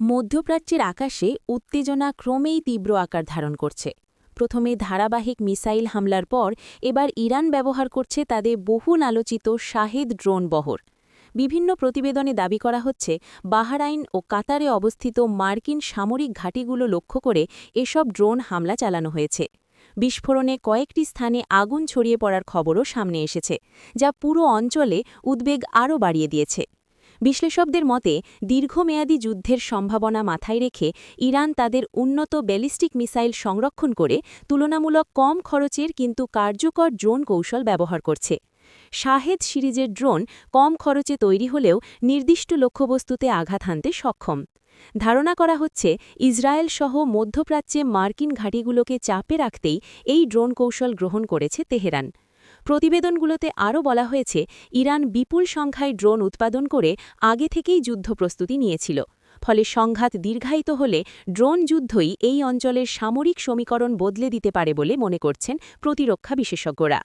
মধ্যপ্রাচ্যের আকাশে উত্তেজনা ক্রমেই তীব্র আকার ধারণ করছে। প্রথমে ধারাবাহিক মিসাইল হামলার পর এবার ইরান ব্যবহার করছে তাদের বহুল আলোচিত শাহেদ ড্রোন বহর। বিভিন্ন প্রতিবেদনে দাবি করা হচ্ছে বাহরাইন ও কাতারে অবস্থিত মার্কিন সামরিক ঘাঁটিগুলো লক্ষ্য করে এসব ড্রোন হামলা চালানো হয়েছে। বিস্ফোরণে কয়েকটি স্থানে আগুন ছড়িয়ে পড়ার খবরও সামনে এসেছে, যা পুরো অঞ্চলে উদ্বেগ আরও বাড়িয়ে দিয়েছে। বিশ্লেষকদের মতে দীর্ঘমেয়াদী যুদ্ধের সম্ভাবনা মাথায় রেখে ইরান তাদের উন্নত ব্যালিস্টিক মিসাইল সংরক্ষণ করে তুলনামূলক কম খরচের কিন্তু কার্যকর ড্রোন কৌশল ব্যবহার করছে। শাহেদ সিরিজের ড্রোন কম খরচে তৈরি হলেও নির্দিষ্ট লক্ষ্যবস্তুতে আঘাত হানতে সক্ষম। ধারণা করা হচ্ছে ইসরায়েল সহ মধ্যপ্রাচ্যে মার্কিন ঘাঁটিগুলোকে চাপে রাখতেই এই ড্রোন কৌশল গ্রহণ করেছে তেহরান। প্রতিবেদনগুলোতে আরও বলা হয়েছে ইরান বিপুল সংখ্যায় ড্রোন উৎপাদন করে আগে থেকেই যুদ্ধ প্রস্তুতি নিয়েছিল। ফলে সংঘাত দীর্ঘায়িত হলে ড্রোন যুদ্ধই এই অঞ্চলের সামরিক সমীকরণ বদলে দিতে পারে বলে মনে করছেন প্রতিরক্ষা বিশেষজ্ঞরা।